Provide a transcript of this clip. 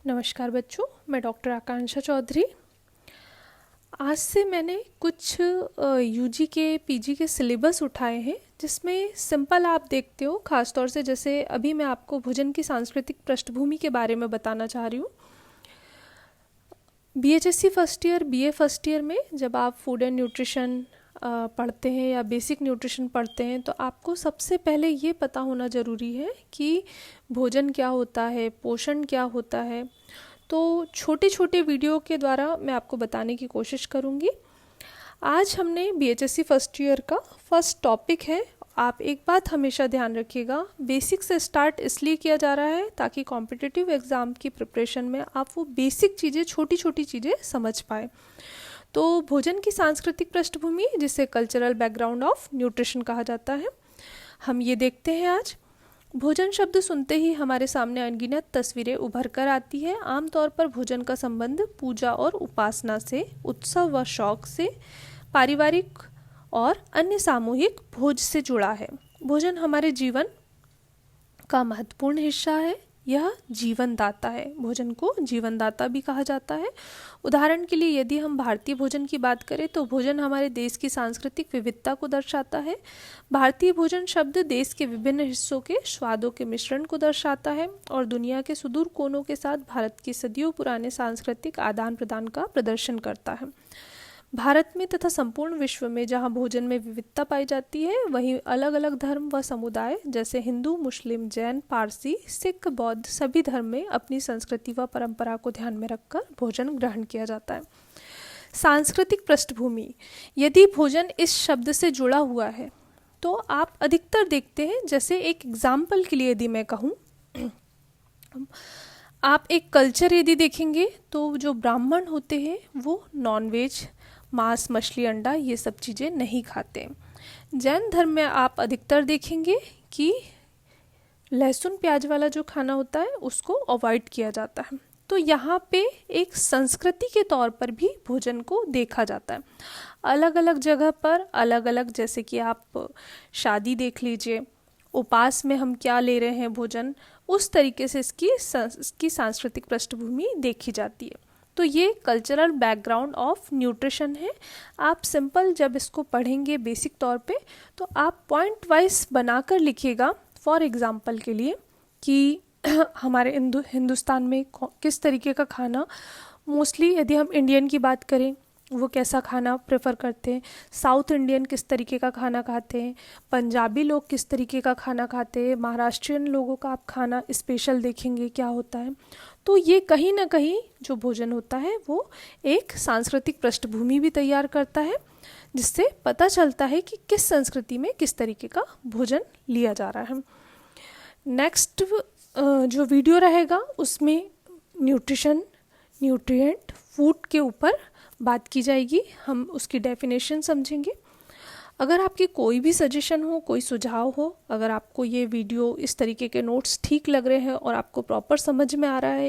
नमस्कार बच्चों, मैं डॉक्टर आकांक्षा चौधरी। आज से मैंने कुछ यूजी के पीजी के सिलेबस उठाए हैं जिसमें सिंपल आप देखते हो, ख़ास तौर से जैसे अभी मैं आपको भोजन की सांस्कृतिक पृष्ठभूमि के बारे में बताना चाह रही हूँ। BHSc first year, BA first year में जब आप फूड एंड न्यूट्रिशन पढ़ते हैं या बेसिक न्यूट्रिशन पढ़ते हैं तो आपको सबसे पहले ये पता होना ज़रूरी है कि भोजन क्या होता है, पोषण क्या होता है। तो छोटे छोटे वीडियो के द्वारा मैं आपको बताने की कोशिश करूँगी। आज हमने बीएचएससी फर्स्ट ईयर का फर्स्ट टॉपिक है। आप एक बात हमेशा ध्यान रखिएगा, बेसिक से स्टार्ट इसलिए किया जा रहा है ताकि कॉम्पिटिटिव एग्ज़ाम की प्रिपरेशन में आप वो बेसिक चीज़ें, छोटी छोटी चीज़ें समझ पाए। तो भोजन की सांस्कृतिक पृष्ठभूमि, जिसे कल्चरल बैकग्राउंड ऑफ न्यूट्रिशन कहा जाता है, हम ये देखते हैं आज। भोजन शब्द सुनते ही हमारे सामने अनगिनत तस्वीरें उभर कर आती है। आमतौर पर भोजन का संबंध पूजा और उपासना से, उत्सव व शौक से, पारिवारिक और अन्य सामूहिक भोज से जुड़ा है। भोजन हमारे जीवन का महत्वपूर्ण हिस्सा है। यह जीवन दाता है। भोजन को जीवन दाता भी कहा जाता है। उदाहरण के लिए यदि हम भारतीय भोजन की बात करें तो भोजन हमारे देश की सांस्कृतिक विविधता को दर्शाता है। भारतीय भोजन शब्द देश के विभिन्न हिस्सों के स्वादों के मिश्रण को दर्शाता है और दुनिया के सुदूर कोनों के साथ भारत की सदियों पुराने सांस्कृतिक आदान प्रदान का प्रदर्शन करता है। भारत में तथा संपूर्ण विश्व में जहाँ भोजन में विविधता पाई जाती है, वहीं अलग अलग धर्म व समुदाय जैसे हिंदू, मुस्लिम, जैन, पारसी, सिख, बौद्ध सभी धर्म में अपनी संस्कृति व परंपरा को ध्यान में रखकर भोजन ग्रहण किया जाता है। सांस्कृतिक पृष्ठभूमि, यदि भोजन इस शब्द से जुड़ा हुआ है तो आप अधिकतर देखते हैं, जैसे एक एग्जाम्पल के लिए यदि मैं कहूँ, आप एक कल्चर यदि देखेंगे तो जो ब्राह्मण होते हैं वो नॉनवेज, मांस, मछली, अंडा ये सब चीज़ें नहीं खाते। जैन धर्म में आप अधिकतर देखेंगे कि लहसुन प्याज वाला जो खाना होता है उसको अवॉइड किया जाता है। तो यहाँ पे एक संस्कृति के तौर पर भी भोजन को देखा जाता है। अलग अलग जगह पर अलग अलग, जैसे कि आप शादी देख लीजिए, उपास में हम क्या ले रहे हैं भोजन, उस तरीके से इसकी सांस्कृतिक पृष्ठभूमि देखी जाती है। तो ये कल्चरल बैकग्राउंड ऑफ न्यूट्रिशन है। आप सिंपल जब इसको पढ़ेंगे बेसिक तौर पे तो आप पॉइंट वाइज बनाकर लिखिएगा। फॉर एग्जांपल के लिए कि हमारे हिंदुस्तान में किस तरीके का खाना, मोस्टली यदि हम इंडियन की बात करें, वो कैसा खाना प्रेफर करते हैं, साउथ इंडियन किस तरीके का खाना खाते हैं, पंजाबी लोग किस तरीके का खाना खाते हैं, महाराष्ट्रियन लोगों का आप खाना स्पेशल देखेंगे क्या होता है। तो ये कहीं ना कहीं जो भोजन होता है वो एक सांस्कृतिक पृष्ठभूमि भी तैयार करता है, जिससे पता चलता है कि किस संस्कृति में किस तरीके का भोजन लिया जा रहा है। नेक्स्ट जो वीडियो रहेगा उसमें न्यूट्रिशन, न्यूट्रिएंट, फूड के ऊपर बात की जाएगी। हम उसकी डेफिनेशन समझेंगे। अगर आपके कोई भी सजेशन हो, कोई सुझाव हो, अगर आपको ये वीडियो, इस तरीके के नोट्स ठीक लग रहे हैं और आपको प्रॉपर समझ में आ रहा है